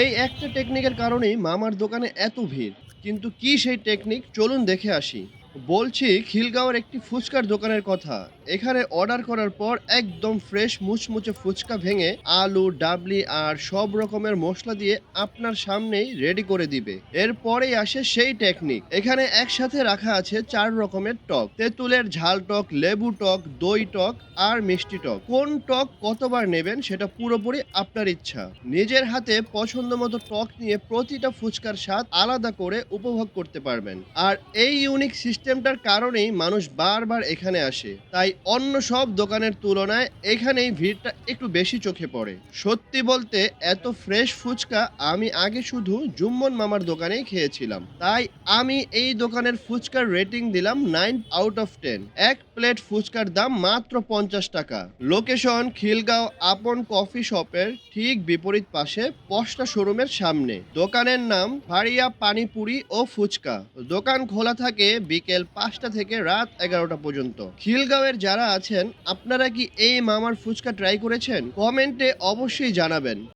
এই একটা টেকনিকের কারণেই মামার দোকানে এত ভিড়। কিন্তু কি সেই টেকনিক, চলুন দেখে আসি। বলছি খিলগাঁওয়ের একটি ফুচকার দোকানের কথা। এখানে অর্ডার করার পর একদম ফ্রেশ মুচমুচে ফুচকা ভেঙে আলু, ডাবলি আর সব রকমের মসলা দিয়ে আপনার সামনেই রেডি করে দিবে। এরপরেই আসে সেই টেকনিক। এখানে একসাথে রাখা আছে ৪ রকমের টক। তেঁতুলের ঝাল টক, লেবু টক, দই টক আর মিষ্টি টক। কোন টক কতবার নেবেন সেটা পুরোপুরি আপনার ইচ্ছা। নিজের হাতে পছন্দ মতো টক নিয়ে প্রতিটা ফুচকার স্বাদ আলাদা করে উপভোগ করতে পারবেন। আর এই ইউনিক সিস্টেমটার কারণেই মানুষ বারবার এখানে আসে। তাই অন্য সব দোকানের তুলনায় এখানেই ভিড়টা একটু বেশি চোখে পড়ে। সত্যি বলতে এত ফ্রেশ ফুচকা আমি আগে শুধু জুম্মন মামার দোকানেই খেয়েছিলাম। তাই আমি এই দোকানের ফুচকার রেটিং দিলাম 9 আউট অফ 10। এক প্লেট ফুচকার দাম মাত্র 50 টাকা। লোকেশন খিলগাঁও আপন কফি শপের ঠিক বিপরীত পাশে পশটা শোরুমের সামনে। দোকানের নাম ফারিয়া পানিপুরি ও ফুচকা। দোকান খোলা থাকে বিকেল 5টা থেকে রাত 11টা পর্যন্ত। খিলগাঁওয়ের যারা আছেন আপনারা কি এই মামার ফুচকা ট্রাই করেছেন? কমেন্টে অবশ্যই জানাবেন।